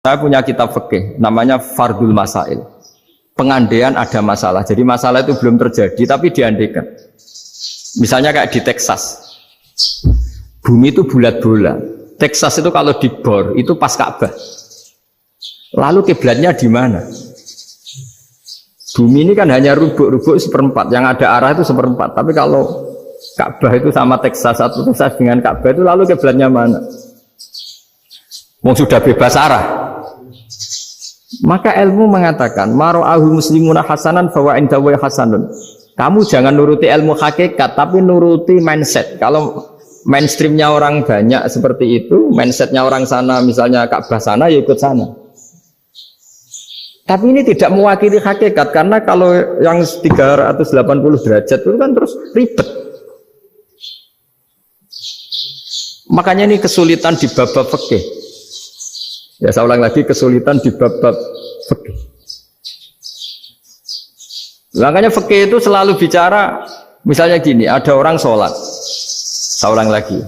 Saya punya kitab fikih namanya Fardul Masail. Pengandaian ada masalah. Jadi masalah itu belum terjadi tapi diandaikan. Misalnya kayak di Texas. Bumi itu bulat bola. Texas itu kalau dibor itu pas Ka'bah. Lalu kiblatnya di mana? Bumi ini kan hanya rubuk-rubuk seperempat. Yang ada arah itu seperempat. Tapi kalau Ka'bah itu sama Texas, satu Texas dengan Ka'bah itu lalu kiblatnya mana? Mau sudah bebas arah. Maka ilmu mengatakan maro'ahu muslimuna hasanan fawa indawa hasanun. Kamu jangan nuruti ilmu hakikat tapi nuruti mindset. Kalau mainstreamnya orang banyak seperti itu, mindsetnya orang sana misalnya Ka'bah sana ya ikut sana. Tapi ini tidak mewakili hakikat karena kalau yang 380 derajat itu kan terus ribet. Makanya ini kesulitan di bab-bab fikih. Ya saya ulang lagi, kesulitan di bab-bab fikih. Makanya fikih itu selalu bicara, misalnya gini, ada orang sholat. Saya ulang lagi.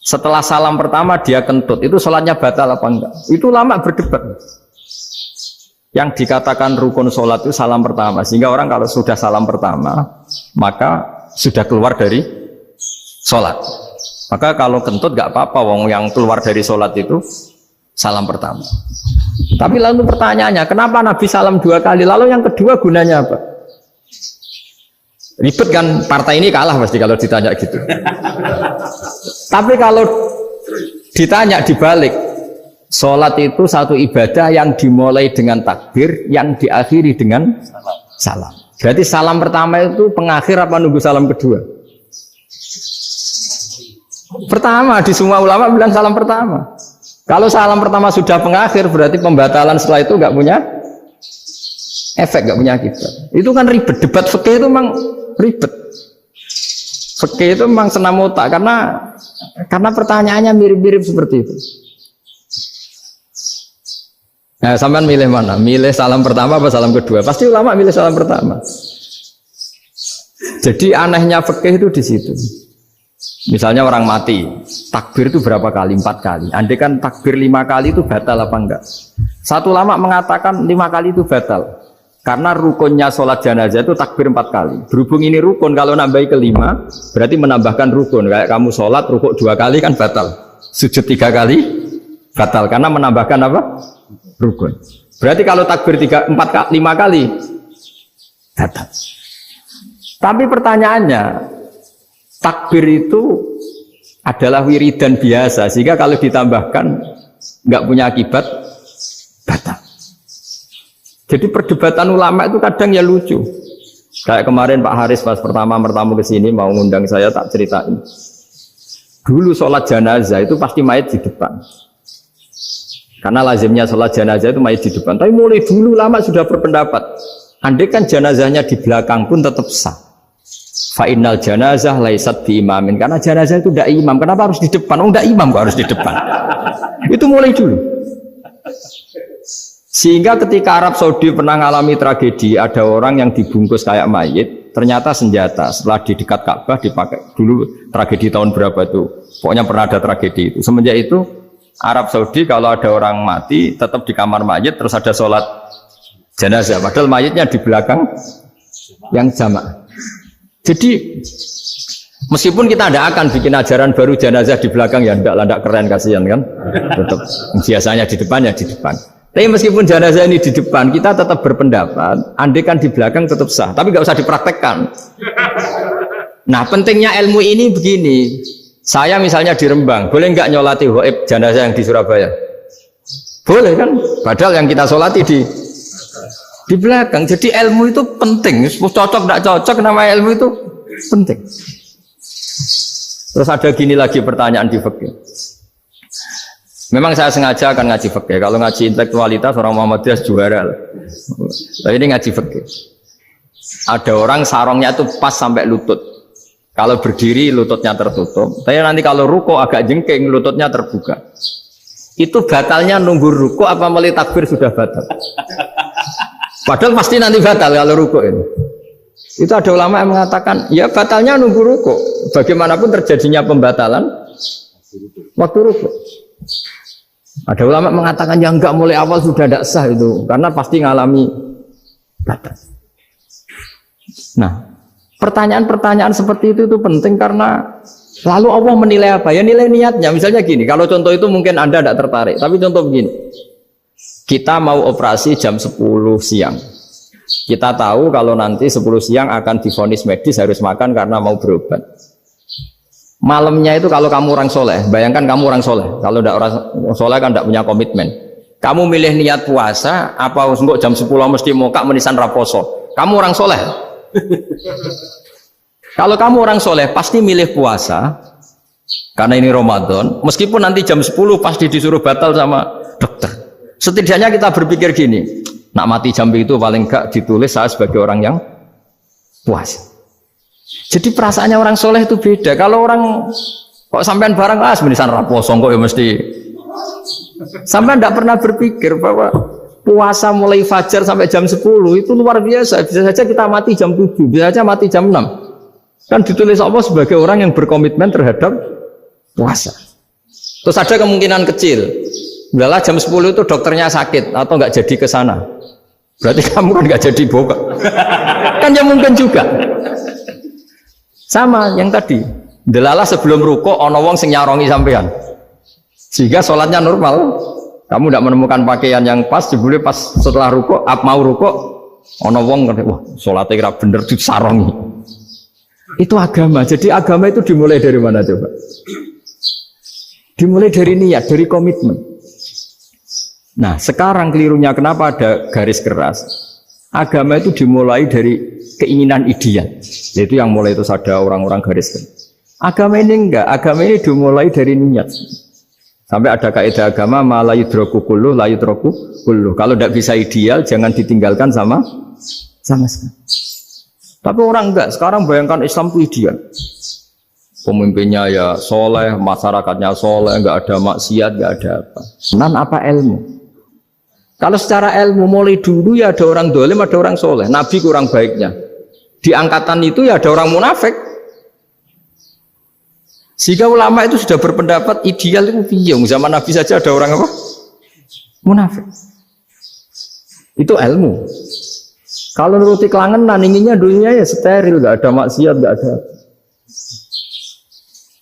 Setelah salam pertama dia kentut, itu sholatnya batal apa enggak? Itu lama berdebat. Yang dikatakan rukun sholat itu salam pertama. Sehingga orang kalau sudah salam pertama, maka sudah keluar dari sholat. Maka kalau kentut enggak apa-apa, wong yang keluar dari sholat itu salam pertama. Tapi lalu pertanyaannya, kenapa Nabi salam 2 kali? Lalu yang kedua gunanya apa? Ribet kan, partai ini kalah pasti kalau ditanya gitu. Tapi kalau ditanya dibalik, sholat itu satu ibadah yang dimulai dengan takbir, yang diakhiri dengan salam. Berarti salam pertama itu pengakhir apa nunggu salam kedua? Pertama, di semua ulama bilang salam pertama. Kalau salam pertama sudah pengakhir, berarti pembatalan setelah itu nggak punya efek, nggak punya akibat. Itu kan ribet. Debat fikih itu memang ribet. Fikih itu memang senam otak karena pertanyaannya mirip-mirip seperti itu. Nah, sampean milih mana? Milih salam pertama apa salam kedua? Pasti ulama milih salam pertama. Jadi anehnya fikih itu di situ. Misalnya orang mati, takbir itu berapa kali? 4 kali. Andai kan takbir 5 kali itu batal apa enggak? Satu ulama mengatakan 5 kali itu batal. Karena rukunnya sholat jenazah itu takbir 4 kali. Berhubung ini rukun, kalau nambahi ke 5, berarti menambahkan rukun. Kayak kamu sholat, rukuk 2 kali kan batal. Sujud 3 kali, batal. Karena menambahkan apa? Rukun. Berarti kalau takbir 5 kali, batal. Tapi pertanyaannya, takbir itu adalah wiridan biasa, sehingga kalau ditambahkan nggak punya akibat, batal. Jadi perdebatan ulama itu kadang ya lucu. Kayak kemarin Pak Haris pas pertama bertamu ke sini mau ngundang saya, tak ceritain. Dulu sholat jenazah itu pasti mayat di depan. Karena lazimnya sholat jenazah itu mayat di depan. Tapi mulai dulu lama sudah berpendapat, andai kan jenazahnya di belakang pun tetap sah. Fa'innal janazah laisat bi imamin, karena jenazah itu tidak imam. Kenapa harus di depan? Oh, tidak imam kok harus di depan. Itu mulai dulu. Sehingga ketika Arab Saudi pernah mengalami tragedi, ada orang yang dibungkus kayak mayit, ternyata senjata. Setelah di dekat Ka'bah dipakai. Dulu tragedi tahun berapa itu? Pokoknya pernah ada tragedi itu. Semenjak itu Arab Saudi kalau ada orang mati tetap di kamar mayit, terus ada sholat jenazah. Padahal mayitnya di belakang yang jamaah. Jadi meskipun kita tidak akan bikin ajaran baru jenazah di belakang, ya tidak keren, kasihan kan, tetap biasanya di depan ya di depan. Tapi meskipun jenazah ini di depan, kita tetap berpendapat andai kan di belakang tetap sah, tapi nggak usah dipraktekkan. Nah, pentingnya ilmu ini begini, saya misalnya di Rembang, boleh nggak nyolati ghaib jenazah yang di Surabaya? Boleh kan, padahal yang kita sholati di belakang. Jadi ilmu itu penting. Cocok tidak cocok, nama ilmu itu penting. Terus ada gini lagi pertanyaan di fikih. Memang saya sengaja akan ngaji fikih. Kalau ngaji intelektualitas orang Muhammadiyah juara. Tapi ini ngaji fikih. Ada orang sarongnya itu pas sampai lutut. Kalau berdiri lututnya tertutup. Tapi nanti kalau ruko agak jengking lututnya terbuka. Itu batalnya nunggu ruko apa mulai takbir sudah batal? Padahal pasti nanti batal kalau rukuk ini. Itu ada ulama yang mengatakan, ya batalnya nunggu rukuk. Bagaimanapun terjadinya pembatalan waktu rukuk. Ada ulama mengatakan yang enggak mulai awal sudah tidak sah itu, karena pasti ngalami batas. Nah, pertanyaan-pertanyaan seperti itu penting karena lalu Allah menilai apa? Ya nilai niatnya. Misalnya gini, kalau contoh itu mungkin Anda tidak tertarik, tapi contoh begini. Kita mau operasi jam 10 siang. Kita tahu kalau nanti 10 siang akan divonis medis harus makan karena mau berobat. Malamnya itu kalau kamu orang soleh, bayangkan kamu orang soleh. Kalau tidak orang soleh kan tidak punya komitmen. Kamu milih niat puasa, apa untuk jam 10 mesti mokak menisan raposo. Kamu orang soleh. Kalau kamu orang soleh pasti milih puasa karena ini Ramadan. Meskipun nanti jam 10 pasti disuruh batal sama dokter. Setidaknya kita berpikir gini, nak mati jam itu paling enggak ditulis saya sebagai orang yang puasa. Jadi perasaannya orang soleh itu beda. Kalau orang kok sampean barang menisan raposo kok ya mesti. Sampean tidak pernah berpikir bahwa puasa mulai fajar sampai jam 10 itu luar biasa. Bisa saja kita mati jam 7, bisa saja mati jam 6. Kan ditulis Allah sebagai orang yang berkomitmen terhadap puasa. Terus ada kemungkinan kecil, udahlah jam 10 itu dokternya sakit atau nggak jadi ke sana. Berarti kamu kan nggak jadi buka. Kan ya mungkin juga. Sama yang tadi. Delalah sebelum ruko ono wong sing nyarongi sampean. Sehingga sholatnya normal. Kamu tidak menemukan pakaian yang pas, jebule pas setelah ruko, mau ruko, ono wong ngerti, wah sholatnya kira bener disarongi. Itu agama. Jadi agama itu dimulai dari mana coba? Dimulai dari niat, dari komitmen. Nah, sekarang kelirunya kenapa ada garis keras? Agama itu dimulai dari keinginan ideal. Yaitu yang mulai itu ada orang-orang garis keras. Agama ini enggak, agama ini dimulai dari niat. Sampai ada kaidah agama la yudroku kulluh la yudroku kulluh. Kalau tidak bisa ideal jangan ditinggalkan sama sekali. Tapi orang enggak, sekarang bayangkan Islam itu ideal. Pemimpinnya ya soleh, masyarakatnya soleh, enggak ada maksiat, enggak ada apa. Nan apa ilmu? Kalau secara ilmu mulai dulu ya ada orang dolim, ada orang soleh. Nabi kurang baiknya. Di angkatan itu ya ada orang munafik. Sehingga ulama itu sudah berpendapat ideal itu piye. Zaman Nabi saja ada orang apa? Munafik. Itu ilmu. Kalau nuruti kelangenan, inginnya dunia ya steril, nggak ada maksiat, nggak ada.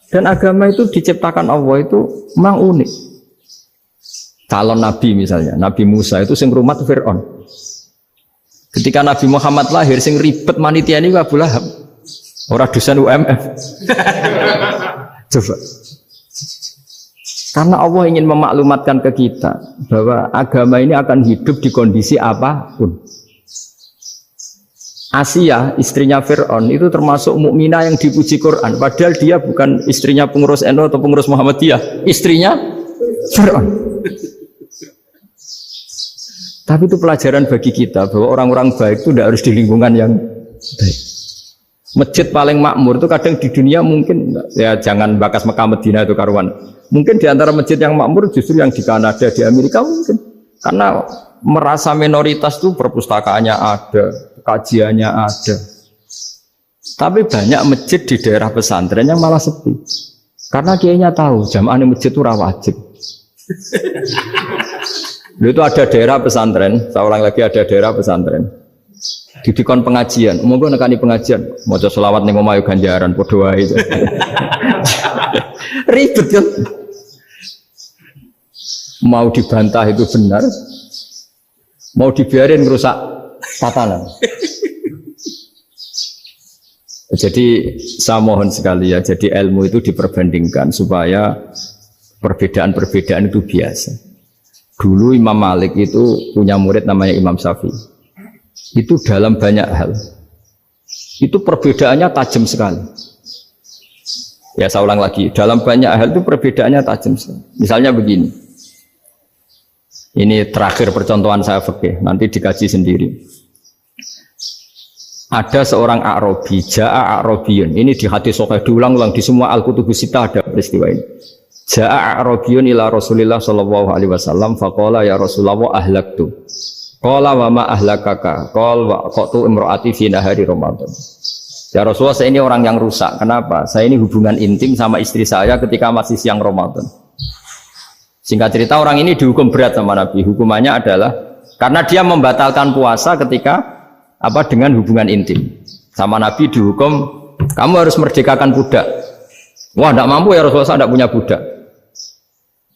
Dan agama itu diciptakan Allah itu memang unik. Calon Nabi misalnya, Nabi Musa itu sing rumat Fir'aun. Ketika Nabi Muhammad lahir, sing ribet manitia ini Abu Lahab. Orang dosen UMF. Coba. Karena Allah ingin memaklumatkan ke kita bahwa agama ini akan hidup di kondisi apapun. Asia, istrinya Fir'aun itu termasuk mukminah yang dipuji Quran. Padahal dia bukan istrinya pengurus NU atau pengurus Muhammadiyah, istrinya Fir'aun. Tapi itu pelajaran bagi kita bahwa orang-orang baik itu tidak harus di lingkungan yang baik. Masjid paling makmur itu kadang di dunia mungkin ya jangan bakas Mekah Medina itu karuan. Mungkin di antara masjid yang makmur justru yang di Kanada, di Amerika mungkin. Karena merasa minoritas itu perpustakaannya ada, kajiannya ada. Tapi banyak masjid di daerah pesantren yang malah sepi. Karena kiainya tahu jamaah di masjid itu wajib. Itu ada daerah pesantren, seorang lagi ada daerah pesantren. Didikon pengajian, monggo nekani pengajian, maca selawat ning omahe ganjaran padha wae. Ribet kan? Mau dibantah itu benar, mau dibiarin merusak tatanan. Jadi saya mohon sekali ya, jadi ilmu itu diperbandingkan supaya perbedaan-perbedaan itu biasa. Dulu Imam Malik itu punya murid namanya Imam Syafi'i. Itu dalam banyak hal. Itu perbedaannya tajam sekali. Ya saya ulang lagi, dalam banyak hal itu perbedaannya tajam sekali. Misalnya begini. Ini terakhir percontohan saya fikih, nanti dikaji sendiri. Ada seorang A'rabi, Ja'a A'rabiyun. Ini di hadis sahih diulang-ulang di semua Al-Kutubus Sittah ada peristiwa ini. Ja'a A'rabiyun ila Rasulillah sallallahu alaihi wasallam faqala ya Rasulullah ahlaktu. Qala wa ma ahlakaka? Qala wa qatu imraati fi nahari Ramadan. Ya Rasulullah, saya ini orang yang rusak. Kenapa? Saya ini hubungan intim sama istri saya ketika masih siang Ramadan. Singkat cerita orang ini dihukum berat sama Nabi. Hukumannya adalah karena dia membatalkan puasa ketika dengan hubungan intim. Sama Nabi dihukum, kamu harus merdekakan budak. Wah, tidak mampu ya Rasulullah, saya tidak punya budak.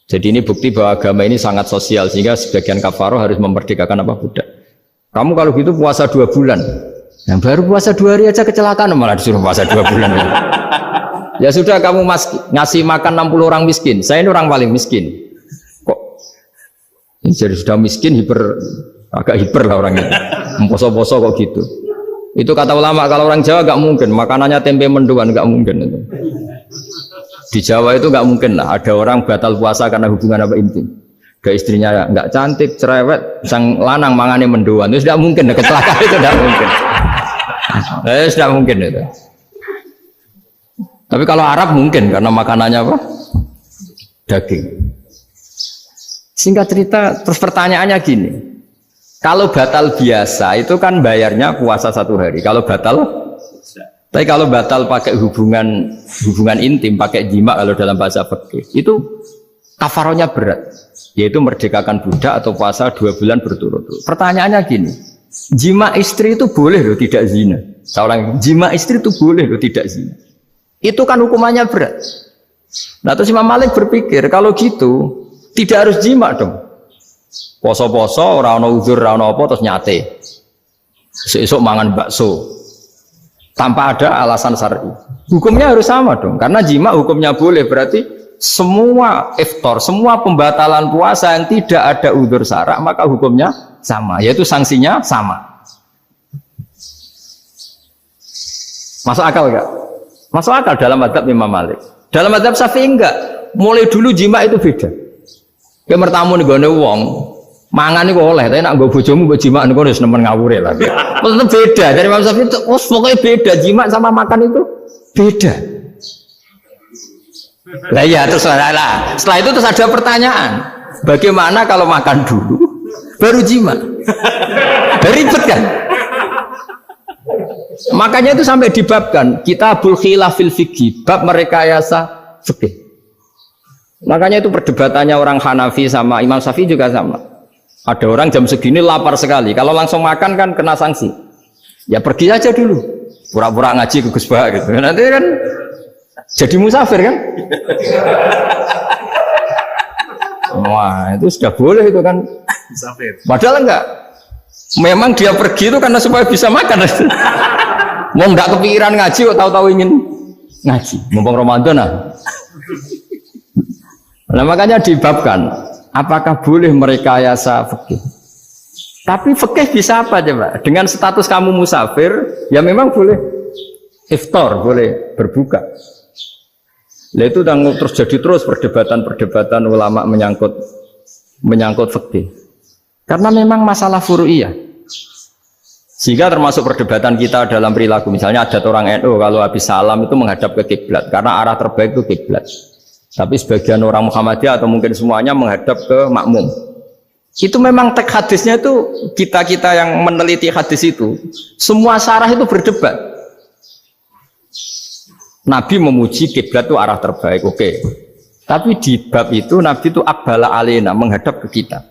Jadi ini bukti bahwa agama ini sangat sosial sehingga sebagian kafaroh harus memerdekakan budak. Kamu kalau gitu puasa 2 bulan. Yang baru puasa 2 hari aja kecelakaan malah disuruh puasa 2 bulan. Ya sudah kamu ngasih makan 60 orang miskin. Saya ini orang paling miskin. Kok ini jadi sudah miskin agak hiper lah orangnya. Poso-poso kok gitu. Itu kata ulama kalau orang Jawa gak mungkin makanannya tempe mendoan, gak mungkin itu. Di Jawa itu gak mungkin lah ada orang batal puasa karena hubungan intim. Ke istrinya gak cantik, cerewet, sang lanang mangane mendoan. Itu tidak mungkin, kecelakaan itu tidak mungkin. Tidak mungkin itu. Tapi kalau Arab mungkin karena makanannya daging. Singkat cerita, terus pertanyaannya gini. Kalau batal biasa itu kan bayarnya puasa 1 hari. Kalau batal pakai hubungan intim, pakai jima kalau dalam bahasa fikih, itu kafarohnya berat, yaitu merdekakan budak atau puasa 2 bulan berturut-turut. Pertanyaannya gini, jima istri itu boleh loh tidak zina. Jima istri itu boleh loh tidak zina. Itu kan hukumannya berat. Nah terus Imam Malik berpikir kalau gitu tidak harus jima dong. Poso-poso, ora ono uzur, ora ono apa terus nyate. Esuk mangan bakso. Tanpa ada alasan syar'i. Hukumnya harus sama dong. Karena jima hukumnya boleh, berarti semua iftar, semua pembatalan puasa yang tidak ada uzur syara' maka hukumnya sama, yaitu sanksinya sama. Masuk akal enggak? Masuk akal dalam mazhab Imam Malik. Dalam mazhab Syafi'i enggak. Mulai dulu jima itu beda. Kayak mertamu nih gone wong, mangan nih oleh, tapi nak gue bojomu gue jima nih gue harus nemen ngawur ya lagi. Tetap beda dari Imam Syafi'i itu, pokoknya beda jima sama makan itu beda. Lah ya terus setelah itu terus ada pertanyaan, bagaimana kalau makan dulu baru jima? Ribet kan? Makanya itu sampai dibabkan Kitabul Khilafil Fiqhi, bab merekayasa fikih. Makanya itu perdebatannya orang Hanafi sama Imam Syafi'i juga sama. Ada orang jam segini lapar sekali, kalau langsung makan kan kena sanksi. Ya pergi aja dulu, pura-pura ngaji ke Gus Bah gitu. Nanti kan jadi musafir kan? Wah itu sudah boleh itu kan? Musafir. Padahal enggak. Memang dia pergi itu karena supaya bisa makan. Mau enggak kepikiran ngaji kok tahu-tahu ingin ngaji. Mumpung Ramadan nah. Nah makanya dibabkan, apakah boleh merekayasa fikih? Tapi fikih bisa apa coba? Dengan status kamu musafir, ya memang boleh iftar, boleh berbuka. Nah itu terus jadi terus perdebatan ulama menyangkut fikih. Karena memang masalah furu'iyah. Sehingga termasuk perdebatan kita dalam perilaku. Misalnya ada orang NU kalau habis salam itu menghadap ke kiblat, karena arah terbaik itu kiblat. Tapi sebagian orang Muhammadiyah atau mungkin semuanya menghadap ke makmum. Itu memang teks hadisnya itu kita yang meneliti hadis itu semua syarah itu berdebat. Nabi memuji kiblat itu arah terbaik, oke. Tapi di bab itu Nabi itu aqbala alaina, menghadap ke kita.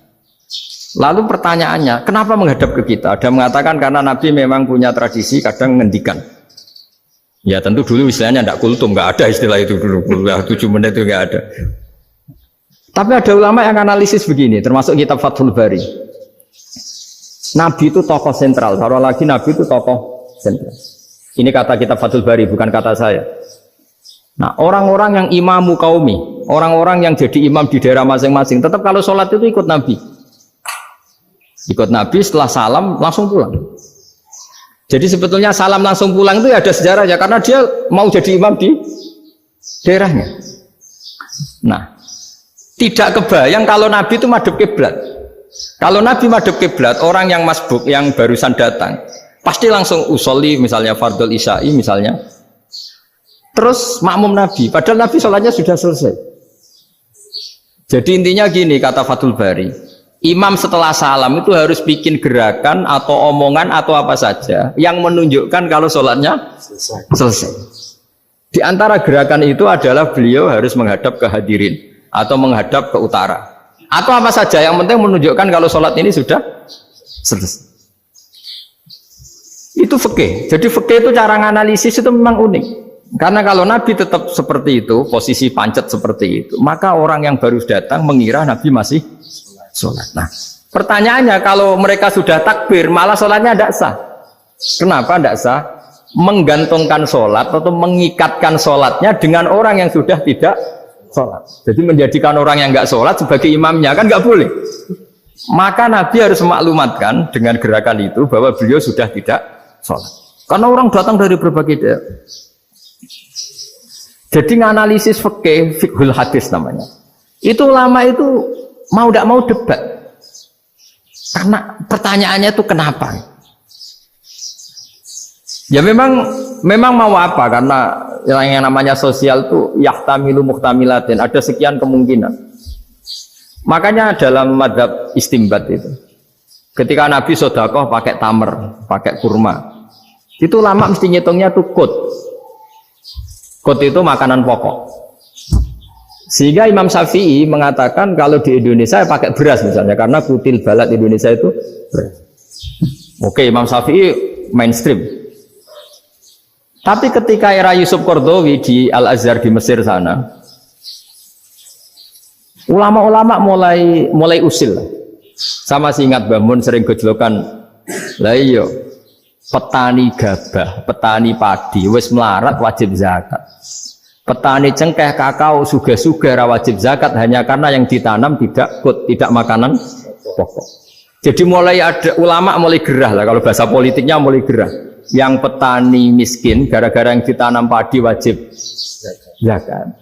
Lalu pertanyaannya, kenapa menghadap ke kita? Ada mengatakan karena Nabi memang punya tradisi kadang ngendikan. Ya tentu dulu istilahnya tidak kultum, nggak ada istilah itu dulu, 7 menit itu nggak ada. Tapi ada ulama yang analisis begini, termasuk kitab Fathul Bari. Nabi itu tokoh sentral, taruh lagi Nabi itu tokoh sentral. Ini kata kitab Fathul Bari, bukan kata saya. Nah orang-orang yang imamu qaumi, orang-orang yang jadi imam di daerah masing-masing, tetap kalau sholat itu ikut Nabi. Ikut Nabi setelah salam langsung pulang. Jadi sebetulnya salam langsung pulang itu ada sejarahnya karena dia mau jadi imam di daerahnya. Nah, tidak kebayang kalau Nabi itu madhep kiblat. Kalau Nabi madhep kiblat, orang yang masbuk yang barusan datang pasti langsung usolli misalnya fardhu isya'i misalnya. Terus makmum Nabi, padahal Nabi sholatnya sudah selesai. Jadi intinya gini kata Fathul Bari. Imam setelah salam itu harus bikin gerakan atau omongan atau apa saja yang menunjukkan kalau sholatnya selesai. Di antara gerakan itu adalah beliau harus menghadap ke hadirin atau menghadap ke utara. Atau apa saja yang penting menunjukkan kalau sholat ini sudah selesai. Itu fikih. Jadi fikih itu cara menganalisis itu memang unik. Karena kalau Nabi tetap seperti itu, posisi pancet seperti itu, maka orang yang baru datang mengira Nabi masih sholat. Nah, pertanyaannya kalau mereka sudah takbir, malah sholatnya tidak sah. Kenapa tidak sah? Menggantungkan sholat atau mengikatkan sholatnya dengan orang yang sudah tidak sholat. Jadi menjadikan orang yang nggak sholat sebagai imamnya, kan nggak boleh. Maka Nabi harus memaklumatkan dengan gerakan itu bahwa beliau sudah tidak sholat. Karena orang datang dari berbagai daerah. Jadi nganalisis fiqhul hadis namanya. Itu ulama itu mau tidak mau debat. Karena pertanyaannya itu kenapa? Ya memang mau apa? Karena yang namanya sosial itu yahtamilu muhtamilatin, ada sekian kemungkinan. Makanya dalam madzhab istimbat itu, ketika Nabi sedekah pakai tamer, pakai kurma, itu lama mesti ngitungnya tuh kut. Kut itu makanan pokok. Sehingga Imam Syafi'i mengatakan kalau di Indonesia pakai beras misalnya, karena kutil balad Indonesia itu beras. Oke, Imam Syafi'i mainstream. Tapi ketika era Yusuf Qaradawi di Al-Azhar di Mesir sana, ulama-ulama mulai usil. Sama sih ingat Mbah Mun sering gejlokan, lah iya, petani gabah, petani padi wis melarat wajib zakat. Petani cengkeh, kakao, suga-suga wajib zakat hanya karena yang ditanam tidak makanan pokok. Jadi mulai ada ulama mulai gerah lah, kalau bahasa politiknya mulai gerah. Yang petani miskin gara-gara yang ditanam padi wajib zakat.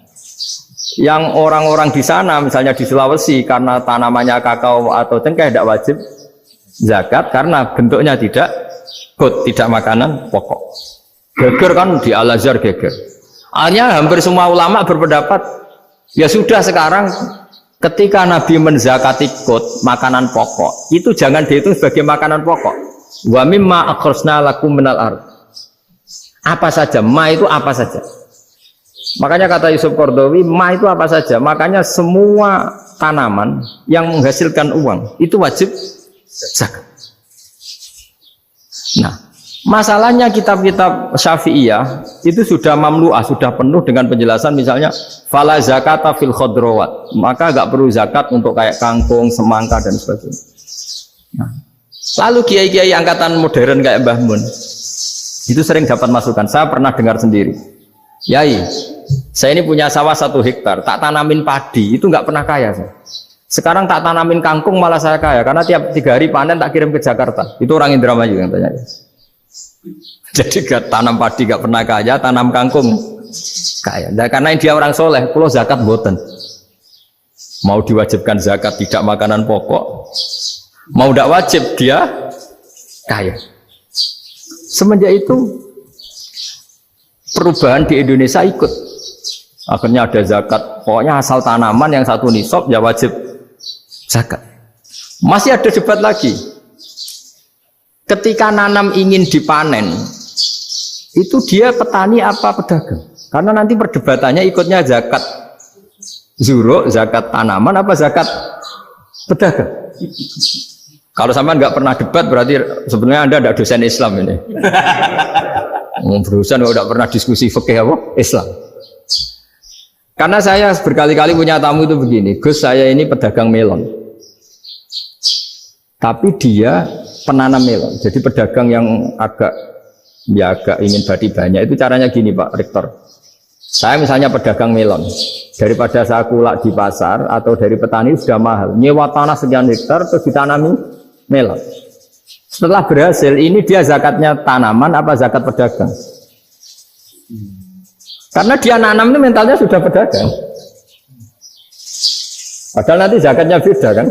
Yang orang-orang di sana misalnya di Sulawesi karena tanamannya kakao atau cengkeh tidak wajib zakat karena bentuknya tidak makanan pokok. Geger kan di Al-Azhar geger. Akhirnya hampir semua ulama berpendapat ya sudah sekarang ketika Nabi menzakati makanan pokok itu jangan dihitung sebagai makanan pokok. Wa mimma akhrajna lakum minal ard. Apa saja, ma itu apa saja. Makanya kata Yusuf Qaradawi, ma itu apa saja. Makanya semua tanaman yang menghasilkan uang itu wajib zakat. Nah, masalahnya kitab-kitab Syafi'iyah itu sudah mamlu'ah, sudah penuh dengan penjelasan misalnya fala zakata fil khadrawat. Maka enggak perlu zakat untuk kayak kangkung, semangka dan sebagainya. Nah, lalu kiai-kiai angkatan modern kayak Mbah Mun itu sering dapat masukan. Saya pernah dengar sendiri, Yai, saya ini punya sawah 1 hektar, tak tanamin padi, itu nggak pernah kaya saya. Sekarang tak tanamin kangkung malah saya kaya, karena tiap 3 hari panen tak kirim ke Jakarta. Itu orang Indramayu yang tanya. Jadi gak tanam padi gak pernah kaya, tanam kangkung kaya. Nah, karena dia orang soleh, kalau zakat boten. Mau diwajibkan zakat tidak makanan pokok, mau tidak wajib dia kaya. Semenjak itu perubahan di Indonesia ikut. Akhirnya ada zakat, pokoknya asal tanaman yang 1 nisab ya wajib zakat. Masih ada debat lagi. Ketika nanam ingin dipanen, itu dia petani apa pedagang? Karena nanti perdebatannya ikutnya zakat zuruk, zakat tanaman apa zakat pedagang. Kalau sampean nggak pernah debat berarti sebenarnya Anda ada dosen Islam ini. Berusaha nggak pernah diskusi fikih apa Islam. Karena saya berkali-kali punya tamu itu begini, Gus saya ini pedagang melon, tapi dia penanam melon. Jadi pedagang yang agak ingin badi banyak itu caranya gini Pak Rektor. Saya misalnya pedagang melon, daripada saya kulak di pasar atau dari petani sudah mahal, nyewa tanah sekian hektar terus ditanami melon. Setelah berhasil ini dia zakatnya tanaman apa zakat pedagang? Karena dia nanam ini mentalnya sudah pedagang. Padahal nanti zakatnya beda kan?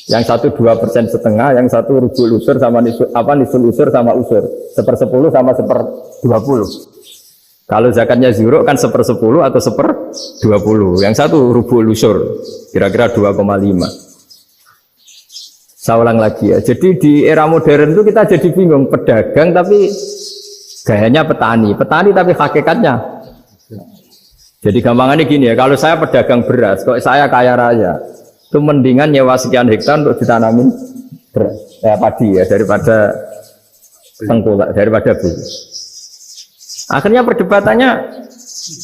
Yang 1,2% yang 1 rubul usur sama nisul usur sama usur, 1/10 sama 1/20. Kalau zakatnya zuruk kan 1/10 atau 1/20. Yang 1 rubul usur, kira-kira 2,5. Saya ulang lagi ya. Jadi di era modern itu kita jadi bingung, pedagang tapi gayanya petani tapi hakikatnya. Jadi gampangannya gini ya, kalau saya pedagang beras, kok saya kaya raya, Itu mendingan nyewa sekian hektar untuk ditanamin padi ya daripada tengkulak, daripada bulu. Akhirnya perdebatannya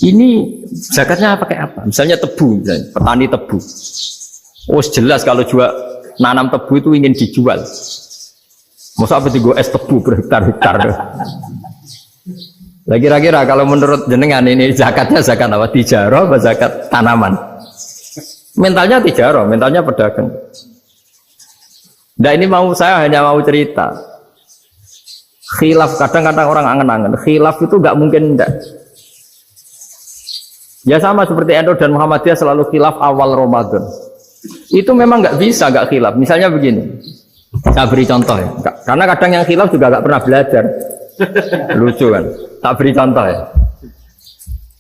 ini zakatnya pakai apa? Misalnya tebu, misalnya, petani tebu. Oh jelas kalau jual nanam tebu itu ingin dijual. Masa apa tiga es tebu berhektar-hektar? Lah kira-kira kalau menurut jenengan ini zakatnya zakat apa? Tijarah atau zakat tanaman? Mentalnya tijarah, mentalnya pedagang. Nah ini saya hanya mau cerita. Khilaf kadang-kadang orang angen-angen. Khilaf itu nggak mungkin enggak. Ya sama seperti NU dan Muhammadiyah selalu khilaf awal Ramadan. Itu memang nggak bisa nggak khilaf. Misalnya begini. Saya beri contoh ya. Karena kadang yang khilaf juga nggak pernah belajar. Lucu kan? Tak beri contoh ya.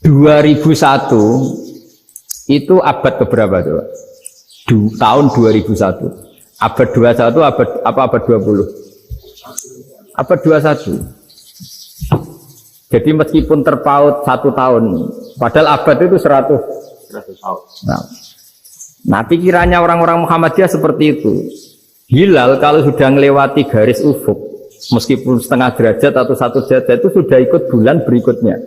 2001 itu abad keberapa coba? Tahun 2001. Abad 21 abad 20? Abad 21. Jadi meskipun terpaut 1 tahun, padahal abad itu 100 tahun. Nah, pikirannya orang-orang Muhammadiyah seperti itu. Hilal kalau sudah melewati garis ufuk, meskipun setengah derajat atau 1 derajat itu sudah ikut bulan berikutnya.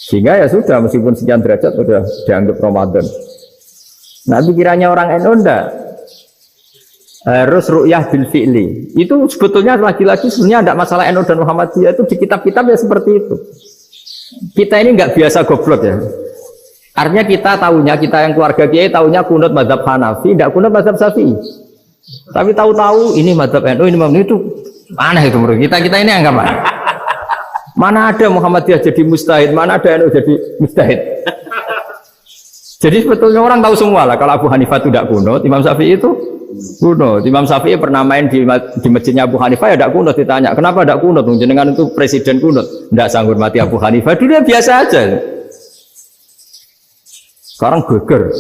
Sehingga ya sudah, meskipun sekian derajat sudah dianggap Ramadan. Nah, pikirannya orang NU enggak. Harus ru'yah bil fi'li. Itu sebetulnya lagi-lagi sebenarnya enggak masalah NU dan Muhammadiyah, itu di kitab-kitab ya seperti itu. Kita ini enggak biasa goblok ya. Artinya kita yang keluarga kiai tahunya kunut mazhab Hanafi, enggak kunut mazhab Syafi'i. Tapi tahu-tahu ini mazhab NU, ini mazhab itu aneh itu menurut kita ini anggap mana? Mana ada Muhammadiyah jadi mustahid, mana ada NU jadi mustahid. Jadi sebetulnya orang tahu semua lah kalau Abu Hanifah itu tidak kunut, Imam Syafi'i itu kunut. Imam Syafi'i pernah main di masjidnya Abu Hanifah ya tidak kunut, ditanya kenapa tidak kunut? Jenengan itu presiden kunut, tidak sanggup mati Abu Hanifah, dulu ya biasa aja. Sekarang geger,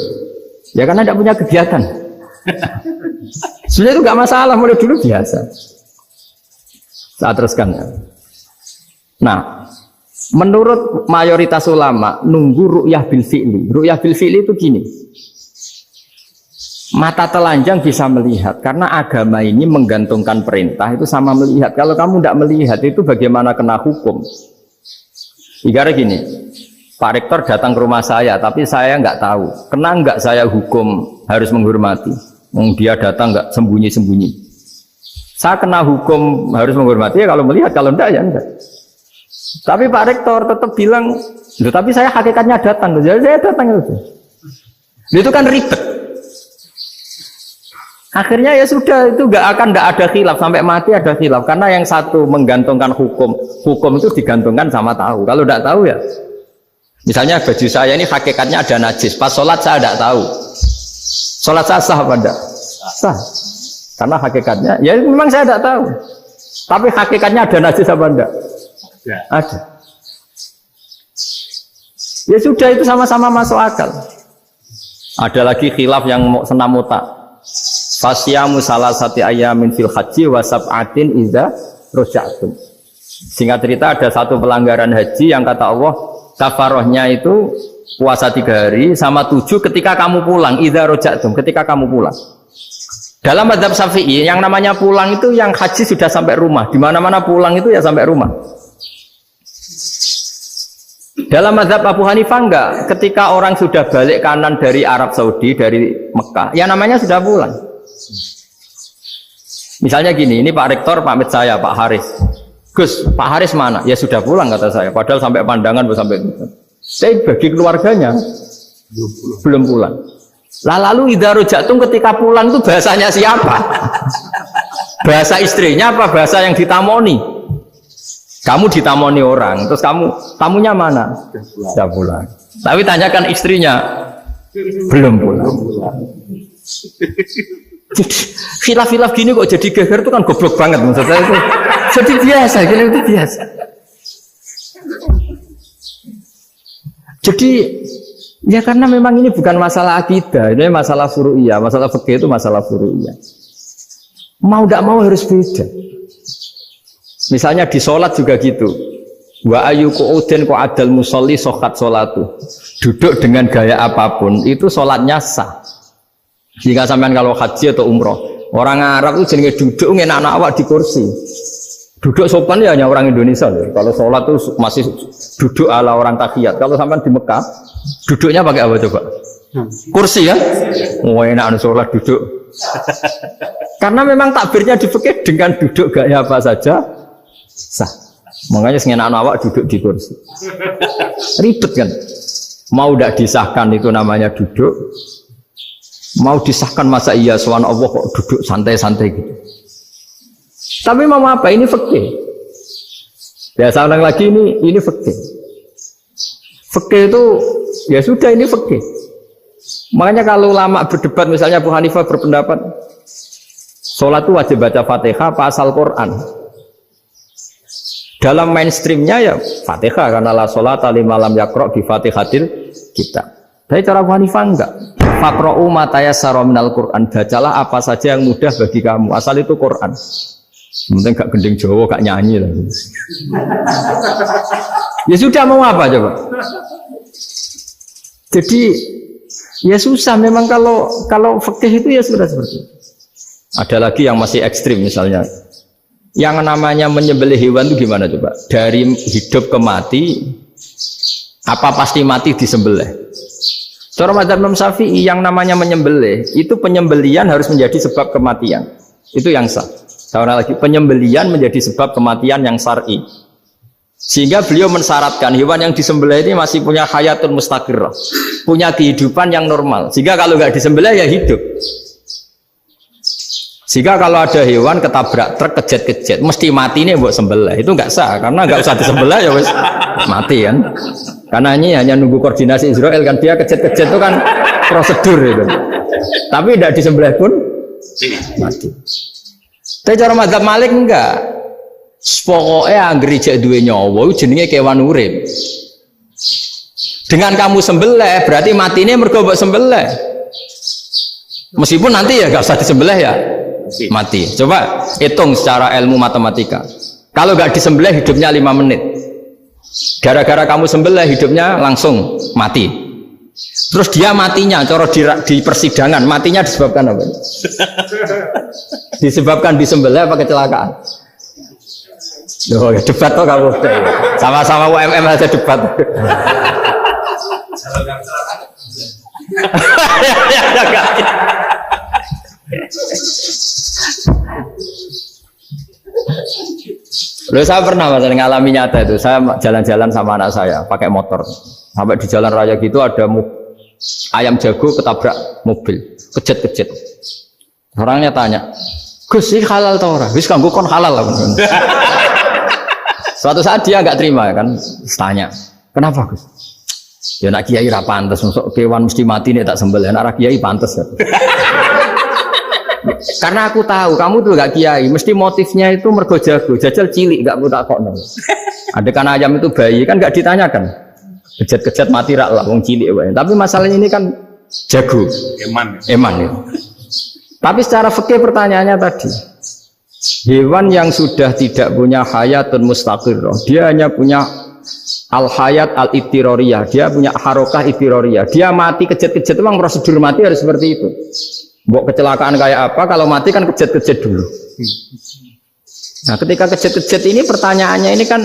ya karena tidak punya kegiatan. Sebenarnya itu nggak masalah, mulai dulu biasa. Saya teruskan ya. Nah, menurut mayoritas ulama nunggu ru'yah bil fi'li. Ru'yah bil fi'li itu gini. Mata telanjang bisa melihat karena agama ini menggantungkan perintah itu sama melihat. Kalau kamu tidak melihat itu bagaimana kena hukum? Ibaratnya gini, Pak Rektor datang ke rumah saya tapi saya nggak tahu. Kena nggak saya hukum harus menghormati? Dia datang nggak sembunyi-sembunyi. Saya kena hukum harus menghormati ya kalau melihat, kalau enggak ya enggak. Tapi Pak Rektor tetap bilang, tapi saya hakikatnya datang, jadi saya datang itu. Itu kan ribet. Akhirnya ya sudah, itu nggak ada khilaf sampai mati ada khilaf karena yang satu menggantungkan hukum itu digantungkan sama tahu. Kalau enggak tahu ya, misalnya baju saya ini hakikatnya ada najis, pas sholat saya enggak tahu. Sholat saya sah apa enggak? Sah. Karena hakikatnya, ya memang saya tidak tahu. Tapi hakikatnya ada najis apa enggak? Ada. Ya sudah, itu sama-sama masuk akal. Ada lagi khilaf yang senam otak. Fasyamu salasati ayamin fil haji wa sab'atin idza raja'tum. Singkat cerita ada satu pelanggaran haji yang kata Allah kafarohnya itu puasa 3 hari sama 7 ketika kamu pulang, idza raja'tum, ketika kamu pulang. Dalam mazhab Syafi'i yang namanya pulang itu yang haji sudah sampai rumah. Di mana-mana pulang itu ya sampai rumah. Dalam mazhab Abu Hanifah enggak, ketika orang sudah balik kanan dari Arab Saudi, dari Mekah, ya namanya sudah pulang. Misalnya gini, ini Pak Rektor pamit saya, Pak Haris. Gus, Pak Haris mana? Ya sudah pulang kata saya, padahal sampai pandangan sampai itu. Tapi bagi keluarganya belum pulang. Lalu idza raja'tum ketika pulang itu bahasanya siapa? Bahasa istrinya apa bahasa yang ditamoni? Kamu ditamoni orang, terus tamunya mana? Sudah pulang. Tapi tanyakan istrinya, belum pulang. Khilaf-khilaf gini kok jadi geger itu kan goblok banget maksudnya itu. Jadi biasa, gini itu biasa. Jadi ya karena memang ini bukan masalah akidah, ini masalah furu'iyah, masalah fikih itu masalah furu'iyah. Mau tidak mau harus beda. Misalnya di sholat juga gitu. Wa ayyuku udin ko adal musolli sokat sholatu. Duduk dengan gaya apapun itu sholatnya sah. Jika sampean kalau haji atau umroh, orang Arab itu jenenge duduk ngenak awak di kursi. Duduk sopan ya hanya orang Indonesia loh. Kalau sholat tuh masih duduk ala orang tahiyat. Kalau sampean di Mekah, duduknya pakai apa coba? Kursi ya? Oh enak sholat duduk. Karena memang takbirnya di fikih dengan duduk gaya apa saja sah. Makanya sengenak awak duduk di kursi. Ribet kan? Mau tidak disahkan itu namanya duduk. Mau disahkan masa iya soal Allah kok duduk santai-santai gitu. Tapi mau apa? Ini fikih. Biasa ulang lagi ini fikih. Fikih itu ya sudah ini fikih. Makanya kalau ulama berdebat misalnya Abu Hanifah berpendapat sholat itu wajib baca Fatihah pasal Quran. Dalam mainstreamnya ya Fatihah karena la sholata liman lam yaqra bi Fatihatil kitab. Tapi cara Abu Hanifah enggak. Faqra'u ma tayassara minal Qur'an. Bacalah apa saja yang mudah bagi kamu. Asal itu Quran. Sementing gak gending Jawa, gak nyanyi lah. Ya sudah mau apa coba? Jadi ya susah memang kalau fikih itu ya sudah seperti itu. Ada lagi yang masih ekstrim misalnya. Yang namanya menyembelih hewan itu gimana coba? Dari hidup ke mati, apa pasti mati disembelih? Cara mazhab Imam Syafi'i yang namanya menyembelih itu penyembelian harus menjadi sebab kematian. Itu yang sah. Seorang lagi penyembelian menjadi sebab kematian yang syar'i. Sehingga beliau mensyaratkan hewan yang disembelih ini masih punya hayatun mustaqirrah, punya kehidupan yang normal. Sehingga kalau nggak disembelih ya hidup. Sehingga kalau ada hewan ketabrak truk kejet-kejet, mesti mati nih buat sembelih. Itu nggak sah karena nggak usah disembelih ya wes mati kan. Karena ini hanya nunggu koordinasi Israel kan, dia kejet-kejet itu kan prosedur itu. Tapi tidak disembelih pun mati. Tapi cara mazhab Malik enggak. Pokoknya anggere jek duwe nyawa jenenge kewan urip. Dengan kamu sembelih berarti matine mergo mbok sembelih. Meskipun nanti ya enggak usah disembelih ya mati. Coba hitung secara ilmu matematika. Kalau enggak disembelih hidupnya 5 menit. Gara-gara kamu sembelih hidupnya langsung mati. Terus dia matinya, cara di persidangan matinya disebabkan apa? Disebabkan disembelih apa kecelakaan? Oh, ya debat tuh kamu. Sama-sama UMM aja debat. Lalu saya pernah ngalami nyata itu, saya jalan-jalan sama anak saya pakai motor, sampai di jalan raya gitu ada ayam jago ketabrak mobil, kejet-kejet. Orangnya tanya, Gus ini halal tau ora? Wis kanggo kon halal lah. Suatu saat dia nggak terima kan, tanya, kenapa Gus? Ya nak kiai ra pantes, masuk kewan mesti mati nih tak sembelih, nak kiai pantes kan? Karena aku tahu kamu tuh gak kiai, mesti motifnya itu mergo jago, jajal cilik gak tak kok. Adekan ayam itu bayi kan gak ditanyakan, kejet-kejet mati rak lah, wong cilik wae. Tapi masalahnya ini kan jago, eman ya. Tapi secara fikih pertanyaannya tadi, hewan yang sudah tidak punya hayatun mustaqirrah, dia hanya punya al hayat al ittiroriyah, dia punya harokah ittiroriyah, dia mati kejet-kejet memang prosedur mati harus seperti itu. Mbok kecelakaan kayak apa, kalau mati kan kejet-kejet dulu. Nah ketika kejet-kejet ini pertanyaannya ini kan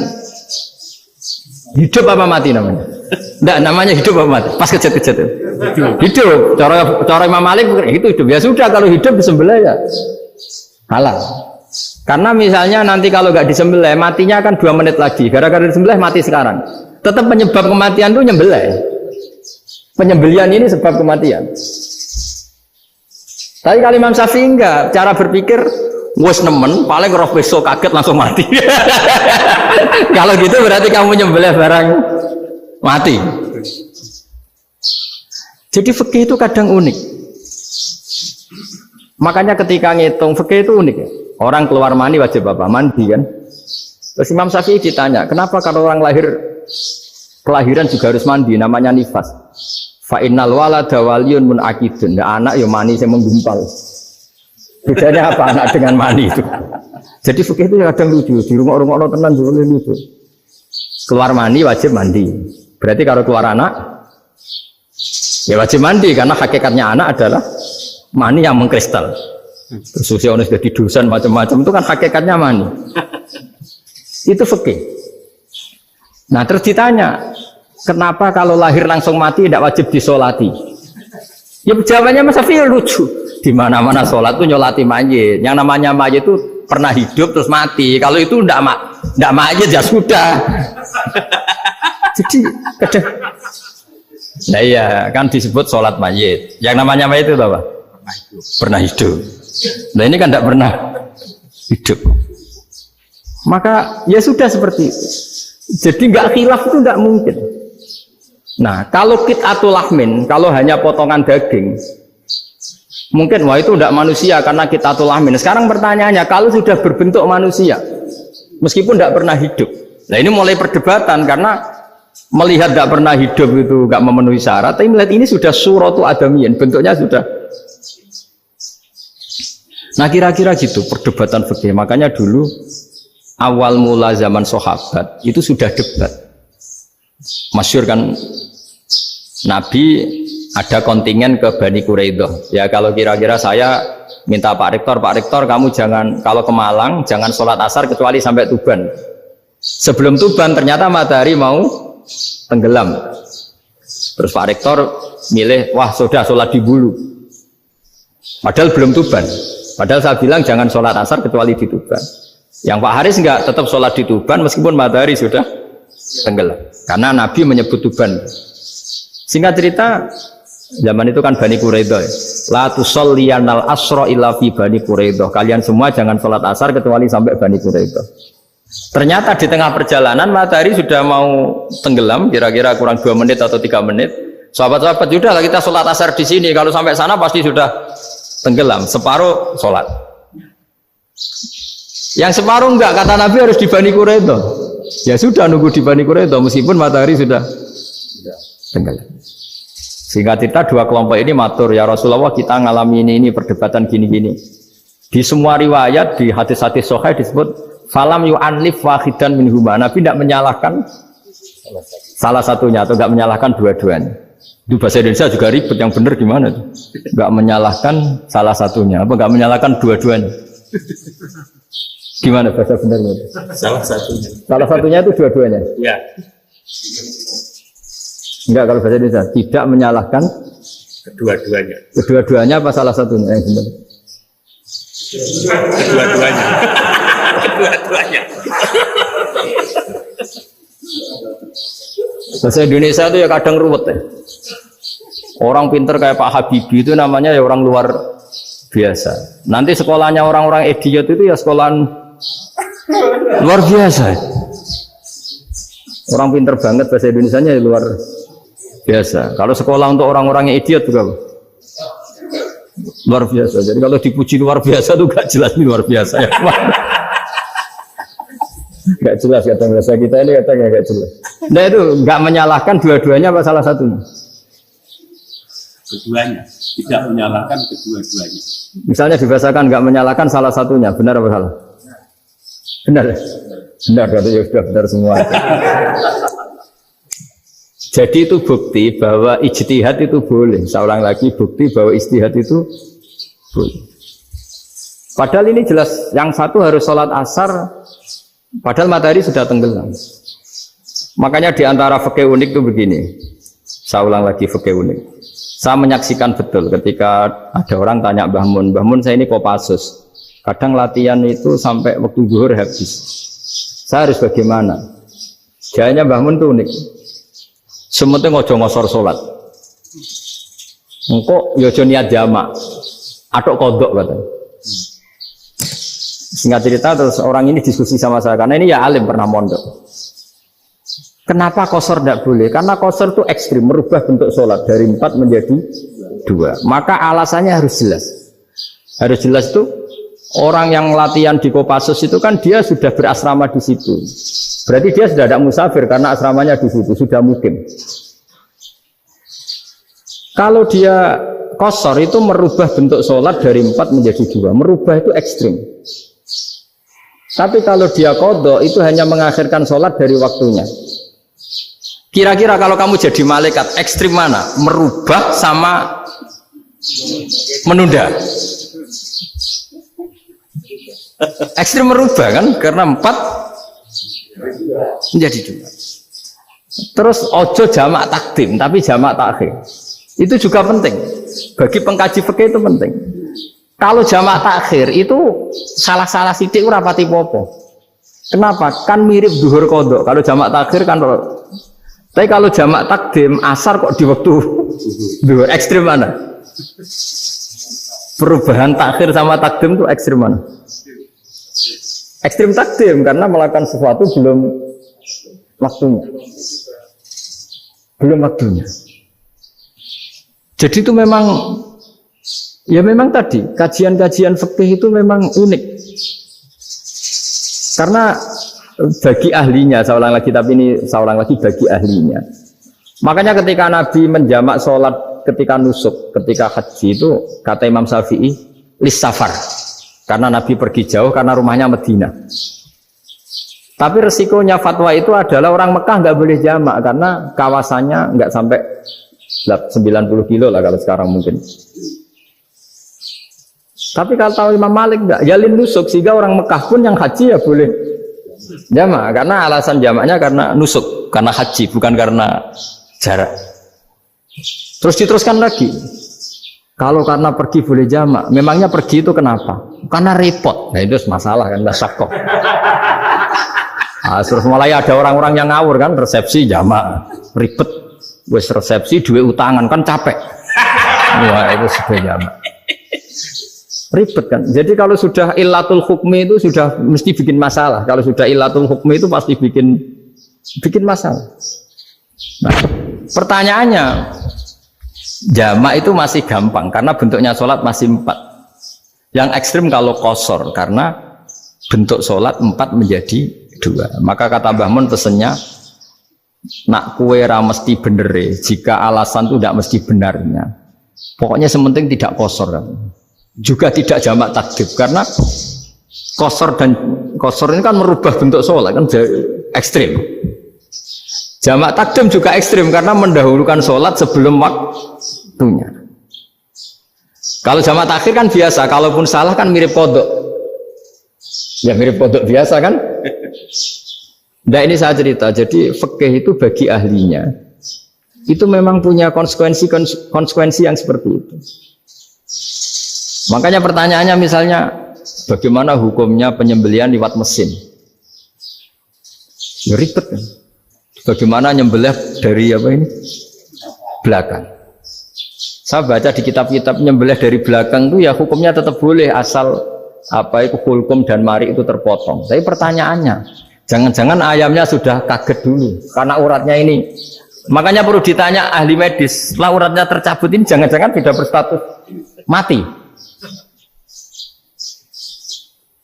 hidup apa mati namanya? Enggak, namanya hidup apa mati? Pas kejet-kejet itu hidup. Cara Imam Malik itu hidup. Ya sudah, kalau hidup disembelih ya halal. Karena misalnya nanti kalau nggak disembelih matinya kan 2 menit lagi. Gara-gara disembelih mati sekarang. Tetap penyebab kematian itu nyembelih. Penyembelian ini sebab kematian. Tapi kalau Imam Syafi'i enggak, cara berpikir wes nemen, paling roh besok kaget langsung mati. Kalau gitu berarti kamu nyembelih barang mati. Jadi fikih itu kadang unik. Makanya ketika ngitung fikih itu unik ya. Orang keluar mani wajib apa? Mandi kan. Terus Imam Syafi'i ditanya, kenapa kalau orang kelahiran juga harus mandi? Namanya nifas. Fa innal walada waliyun munaqidun. Ya anak ya mani yang menggumpal. Bedanya apa anak dengan mani itu? Jadi fikih itu kadang lucu. Di rumah-rumah tenan juga lucu. Keluar mani wajib mandi. Berarti kalau keluar anak ya wajib mandi karena hakikatnya anak adalah Mani yang mengkristal. Terus usia sudah di dosen macam-macam itu kan hakikatnya mani. Itu fikih. Nah terus ditanya, kenapa kalau lahir langsung mati tidak wajib disolati? Ya jawabannya Mas Syafi'i lucu. Di mana-mana sholat itu nyolati mayit. Yang namanya mayit itu pernah hidup terus mati. Kalau itu tidak mayit ya sudah. Jadi kadang, nah iya kan disebut sholat mayit. Yang namanya mayit itu apa? Pernah hidup. Nah ini kan tidak pernah hidup. Maka ya sudah seperti itu. Jadi nggak khilaf itu nggak mungkin. Nah kalau qit'atul lahmin, kalau hanya potongan daging, mungkin wah itu tidak manusia karena qit'atul lahmin. Sekarang pertanyaannya, kalau sudah berbentuk manusia, meskipun tidak pernah hidup, nah ini mulai perdebatan karena melihat tidak pernah hidup itu nggak memenuhi syarat, tapi melihat ini sudah suratu adamiyin, bentuknya sudah. Nah kira-kira gitu perdebatan fikih. Makanya dulu awal mula zaman sahabat itu sudah debat. Masyhur kan Nabi ada kontingen ke Bani Quraidah. Ya kalau kira-kira saya minta Pak Rektor kamu jangan kalau ke Malang jangan sholat asar kecuali sampai Tuban. Sebelum Tuban ternyata matahari mau tenggelam. Terus Pak Rektor milih, wah sudah sholat di Bulu. Padahal belum Tuban. Padahal saya bilang jangan sholat asar kecuali di Tuban. Yang Pak Haris enggak, tetap sholat di Tuban meskipun matahari sudah tenggelam. Karena Nabi menyebut Tuban. Singkat cerita, zaman itu kan Bani Quraidah. La tusolliyanal asra illa fi Bani Quraidah. Kalian semua jangan sholat asar kecuali sampai Bani Quraidah. Ternyata di tengah perjalanan matahari sudah mau tenggelam, kira-kira kurang 2 menit atau 3 menit. Sahabat-sahabat, sudah kita sholat asar di sini. Kalau sampai sana pasti sudah tenggelam. Separuh sholat. Yang separuh enggak, kata Nabi harus di Bani Quraidah. Ya sudah nunggu di Bani Quraidah meskipun matahari sudah tenggelam. Sehingga kita dua kelompok ini matur, ya Rasulullah kita ngalami ini perdebatan gini-gini. Di semua riwayat di hadis-hadis sahih disebut falam yu'anlif wahidan minhuma. Nabi tidak menyalahkan salah satunya atau enggak menyalahkan dua-duanya. Itu bahasa Indonesia juga ribet, yang benar gimana? Enggak menyalahkan salah satunya, apa enggak menyalahkan dua-duanya? Gimana bahasa benernya? Salah satunya. Salah satunya itu dua-duanya? Ya. Enggak, kalau bahasa Indonesia tidak menyalahkan Kedua-duanya. Kedua-duanya apa salah satunya yang benar? Kedua-duanya. Kedua-duanya. Bahasa Indonesia itu ya kadang ruwet ya. Orang pinter kayak Pak Habibie itu namanya ya orang luar biasa. Nanti sekolahnya orang-orang idiot itu ya sekolahan luar biasa. Orang pinter banget bahasa Indonesianya ya luar biasa. Kalau sekolah untuk orang-orang yang idiot juga luar biasa. Jadi kalau dipuji luar biasa itu gak jelas ini luar biasa ya. Gak jelas kata bahasa kita ini katanya gak jelas. Nah itu gak menyalahkan dua-duanya apa salah satunya? Keduanya. Tidak menyalahkan kedua-duanya. Misalnya dibahasakan gak menyalahkan salah satunya, benar apa salah? Benar ya? Benar, berarti ya sudah benar semua. Jadi itu bukti bahwa ijtihad itu boleh. Saya ulang lagi, bukti bahwa ijtihad itu boleh. Padahal ini jelas, yang satu harus sholat asar, padahal matahari sudah tenggelam. Makanya di antara fikih unik itu begini. Saya ulang lagi fikih unik. Saya menyaksikan betul ketika ada orang tanya Mbah Mun saya ini Kopassus. Kadang latihan itu sampai waktu zuhur habis. Saya harus bagaimana? Jawabnya Mbah Mun itu unik. Sementing ngojo ngosor sholat. Engkau yojo niat jamak. Atok kodok katanya. Singkat cerita terus orang ini diskusi sama saya. Karena ini ya alim pernah mondok. Kenapa qashar tidak boleh? Karena qashar itu ekstrim, merubah bentuk sholat dari 4 menjadi 2. Maka alasannya harus jelas. Harus jelas itu orang yang latihan di Kopassus itu kan dia sudah berasrama di situ. Berarti dia sudah tidak musafir karena asramanya di situ, sudah mukim. Kalau dia qashar itu merubah bentuk sholat dari 4 menjadi 2. Merubah itu ekstrim. Tapi kalau dia qadha itu hanya mengakhirkan sholat dari waktunya. Kira-kira kalau kamu jadi malaikat ekstrim mana? Merubah sama menunda. Ekstrim merubah kan, karena 4 menjadi 2. Terus ojo jamak takdim, tapi jamak takhir. Itu juga penting. Bagi pengkaji fikih itu penting. Kalau jamak takhir itu salah-salah sidik ora pati popo. Kenapa? Kan mirip duhur kodok. Kalau jamak takhir kan, tapi kalau jamak takdim asar kok di waktu duhur, ekstrim mana? Perubahan takhir sama takdim itu ekstrim mana? Ekstrim takdim karena melakukan sesuatu belum waktunya. Belum waktunya. Jadi itu memang, ya memang tadi kajian-kajian fikih itu memang unik. Karena bagi ahlinya, saya ulang lagi, tapi ini saya ulang lagi bagi ahlinya. Makanya ketika Nabi menjamak sholat ketika nusuk, ketika haji itu kata Imam Syafi'i lis safar, karena Nabi pergi jauh karena rumahnya Madinah. Tapi resikonya fatwa itu adalah orang Mekah nggak boleh jamak karena kawasannya nggak sampai 90 kilo lah kalau sekarang mungkin. Tapi kalau tahu Imam Malik nggak, jalin nusuk sehingga orang Mekah pun yang haji ya boleh jamak karena alasan jamaknya karena nusuk, karena haji bukan karena jarak. Terus diteruskan lagi. Kalau karena pergi boleh jamak, memangnya pergi itu kenapa? Karena repot. Nah itu masalah kan, nggak sakok. Nah, terus mulai ada orang-orang yang ngawur kan, resepsi jamak ribet, wes resepsi duit utangan kan capek. Wah itu sudah jamak ribet kan. Jadi kalau sudah illatul hukmi itu sudah mesti bikin masalah. Kalau sudah illatul hukmi itu pasti bikin masalah. Nah, pertanyaannya, jamak itu masih gampang karena bentuknya sholat masih 4. Yang ekstrim kalau qasar karena bentuk sholat 4 menjadi 2. Maka kata Mbah Mun pesennya, nak kue ra mesti bener, jika alasan itu tidak mesti benarnya. Pokoknya sementing tidak qasar kan. Juga tidak jamak takdim karena qasar ini kan merubah bentuk sholat kan ekstrim. Jamak takdim juga ekstrim karena mendahulukan sholat sebelum waktunya. Kalau jamak takhir kan biasa, kalaupun salah kan mirip kodok. Ya mirip kodok biasa kan. Nah ini saya cerita, jadi fikih itu bagi ahlinya itu memang punya konsekuensi yang seperti itu. Makanya pertanyaannya misalnya, bagaimana hukumnya penyembelihan lewat mesin? Ya ribet kan. Bagaimana nyembelih dari apa ini? Belakang. Saya baca di kitab-kitab nyembelih dari belakang itu ya hukumnya tetap boleh asal apa itu hulkum dan mari itu terpotong. Tapi pertanyaannya, jangan-jangan ayamnya sudah kaget dulu karena uratnya ini. Makanya perlu ditanya ahli medis, setelah uratnya tercabut ini jangan-jangan sudah berstatus mati.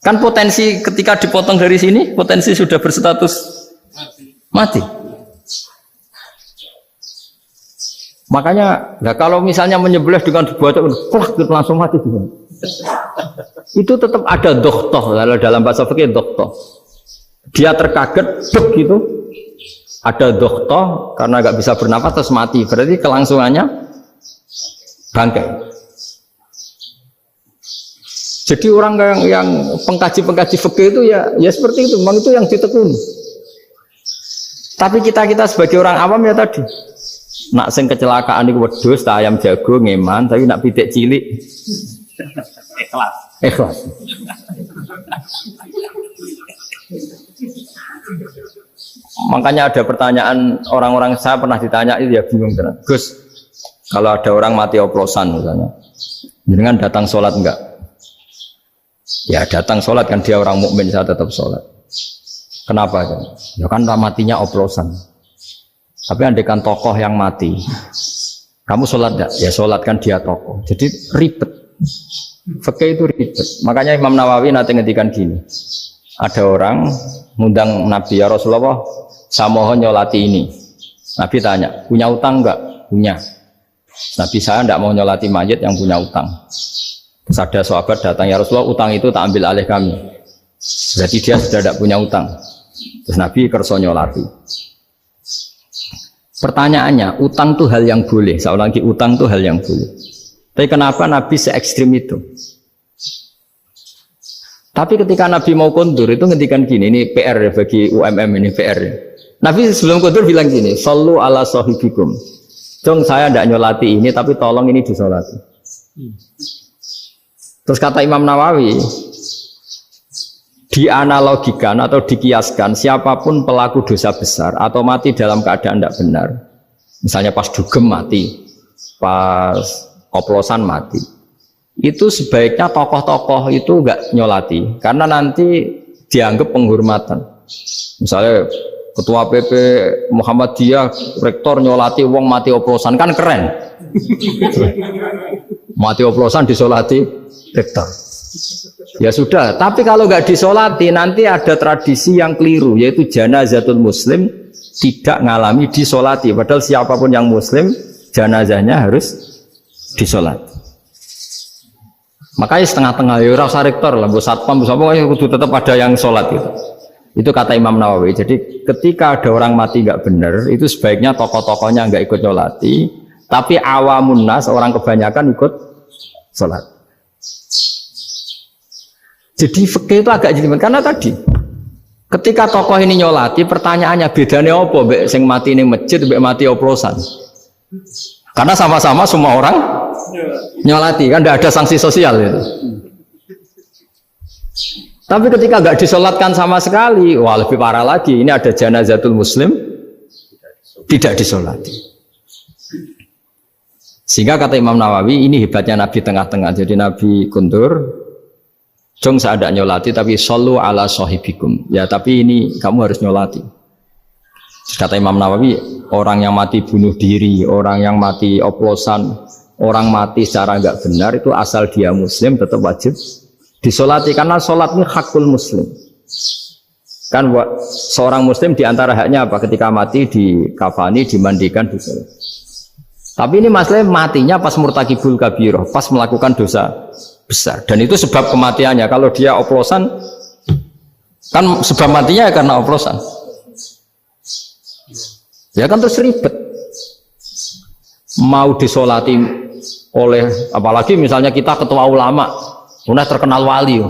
Kan potensi ketika dipotong dari sini, potensi sudah berstatus mati. Makanya, nah kalau misalnya menyembelih dengan dibuat plak itu langsung mati juga. Itu tetap ada dokhtoh, kalau dalam bahasa fikih dokhtoh. Dia terkaget, begitu ada dokhtoh karena nggak bisa bernafas terus mati. Berarti kelangsungannya bangkai. Jadi orang yang pengkaji fikih itu ya seperti itu, memang itu yang ditekuni. Tapi kita sebagai orang awam ya tadi, nak sing kecelakaan itu wedhus, ayam jago ngeman, tapi nak pitik cilik ikhlas. Makanya ada pertanyaan orang-orang, saya pernah ditanya itu ya bingung kan, Gus, kalau ada orang mati oplosan misalnya, jenengan datang sholat enggak? Ya datang sholat kan, dia orang mukmin, saya tetap sholat. Kenapa kan? Ya kan matinya oplosan. Tapi andaikan tokoh yang mati, kamu sholat enggak? Ya sholat kan dia tokoh. Jadi ribet. Fikih itu ribet. Makanya Imam Nawawi nanti ngendikan gini. Ada orang ngundang Nabi, ya Rasulullah, saya mohon nyolati ini. Nabi tanya, punya utang enggak? Punya. Nabi, saya enggak mau nyolati mayit yang punya utang. Terus ada sahabat datang, ya Rasulullah, utang itu tak ambil alih kami. Berarti dia sudah tidak punya utang. Terus Nabi kerso nyolati. Pertanyaannya, utang itu hal yang boleh. Saya ulangi, utang itu hal yang boleh. Tapi kenapa Nabi se ekstrim itu? Tapi ketika Nabi mau kondur itu ngendikan gini, ini PR ya bagi UMM ini PR ya. Nabi sebelum kondur bilang gini, sallu ala sahibikum. Jong saya tidak nyolati ini, tapi tolong ini disolati. Terus kata Imam Nawawi, dianalogikan atau dikiaskan siapapun pelaku dosa besar atau mati dalam keadaan tidak benar. Misalnya pas dugem mati, pas oplosan mati. Itu sebaiknya tokoh-tokoh itu enggak nyolati karena nanti dianggap penghormatan. Misalnya ketua PP Muhammadiyah rektor nyolati wong mati oplosan kan keren. Mati oplosan disolati rektor. Ya sudah, tapi kalau enggak disolati nanti ada tradisi yang keliru yaitu janazatul muslim tidak ngalami disolati padahal siapapun yang muslim janazahnya harus disolati. Makanya setengah-tengah ya rasa rektor lah, bu satpam, bu satpam itu tetap ada yang sholat gitu. Itu kata Imam Nawawi. Jadi ketika ada orang mati nggak benar, itu sebaiknya tokoh-tokohnya nggak ikut nyolati, tapi awamun nas orang kebanyakan ikut sholat. Jadi fikih itu agak jelimet karena tadi ketika tokoh ini nyolati, pertanyaannya bedanya apa? Mbak sing mati ini masjid, mbak mati oplosan. Karena sama-sama semua orang nyolati kan tidak ada sanksi sosial itu. Tapi ketika nggak disolatkan sama sekali, wah lebih parah lagi. Ini ada janazatul muslim tidak disolati. Sehingga kata Imam Nawawi ini hebatnya Nabi tengah-tengah. Jadi Nabi kundur, jong saya ada nyolati tapi sallu ala sahibikum. Ya tapi ini kamu harus nyolati. Kata Imam Nawawi, orang yang mati bunuh diri, orang yang mati oplosan, orang mati secara enggak benar itu asal dia muslim tetap wajib disolati karena sholat ini hakul muslim. Kan seorang muslim diantara haknya apa? Ketika mati dikafani, dimandikan, disolat. Tapi ini masalahnya matinya pas murtakibul kabiroh, pas melakukan dosa besar. Dan itu sebab kematiannya. Kalau dia oplosan, kan sebab matinya karena oplosan. Ya kan terus ribet. Mau disolati oleh, apalagi misalnya kita ketua ulama, udah terkenal wali,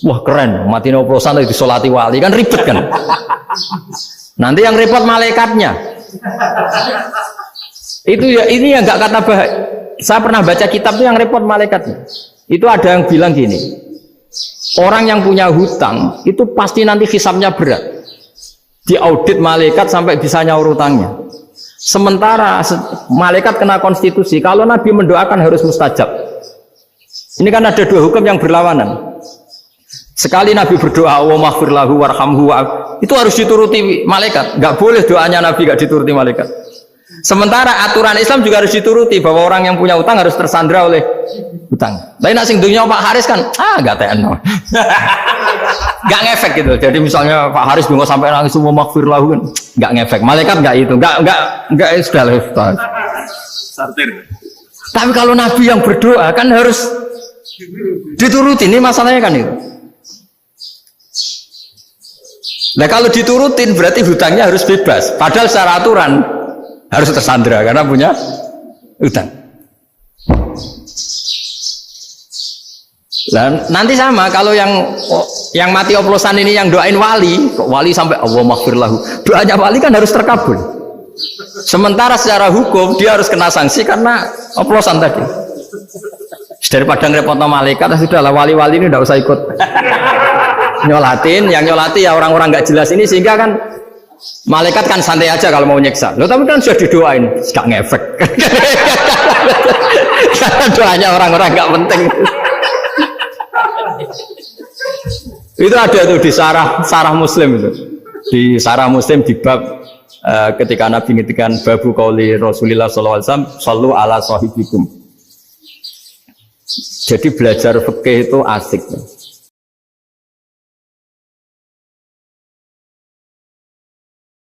wah keren, mati oplosan lagi disolati wali, kan ribet kan? Nanti yang repot malaikatnya. Itu ya ini yang nggak kata bahaya. Saya pernah baca kitab itu yang repot malaikatnya. Itu ada yang bilang gini, orang yang punya hutang itu pasti nanti hisabnya berat. Diaudit malaikat sampai bisa nyaur utangnya. Sementara malaikat kena konstitusi, kalau Nabi mendoakan harus mustajab. Ini kan ada dua hukum yang berlawanan. Sekali Nabi berdoa, wa maghfir lahu warhamhu, itu harus dituruti malaikat. Nggak boleh doanya Nabi nggak dituruti malaikat. Sementara aturan Islam juga harus dituruti bahwa orang yang punya utang harus tersandra oleh utang. Tapi nak sing dunia Pak Haris kan, nggak TNO. Nggak ngefek gitu. Jadi misalnya Pak Haris bingung sampai nangis semua maghfir lahu kan, nggak ngefek. Malaikat nggak itu, nggak sudah lepas. Tapi kalau Nabi yang berdoa kan harus dituruti. Ini masalahnya kan itu. Nah kalau diturutin berarti hutangnya harus bebas. Padahal secara aturan harus tersandra karena punya hutang. Dan nanti sama kalau yang mati oplosan ini yang doain wali, kok wali sampai Allah maghfir lahu. Doanya wali kan harus terkabul. Sementara secara hukum dia harus kena sanksi karena oplosan tadi. Daripada ngerepotno malaikat, sudahlah wali-wali ini tidak usah ikut nyolatin. Yang nyolati ya orang-orang nggak jelas ini, sehingga kan malaikat kan santai aja kalau mau nyeksa. Loh tapi kan sudah didoain, nggak ngefek. Karena doanya orang-orang nggak penting. Itu ada tuh di sarah Muslim itu. Di sarah Muslim di bab ketika Nabi ngetikan babu qauli Rasulullah sallallahu alaihi wasallam sallu ala sahibikum. Jadi belajar fikih itu asik.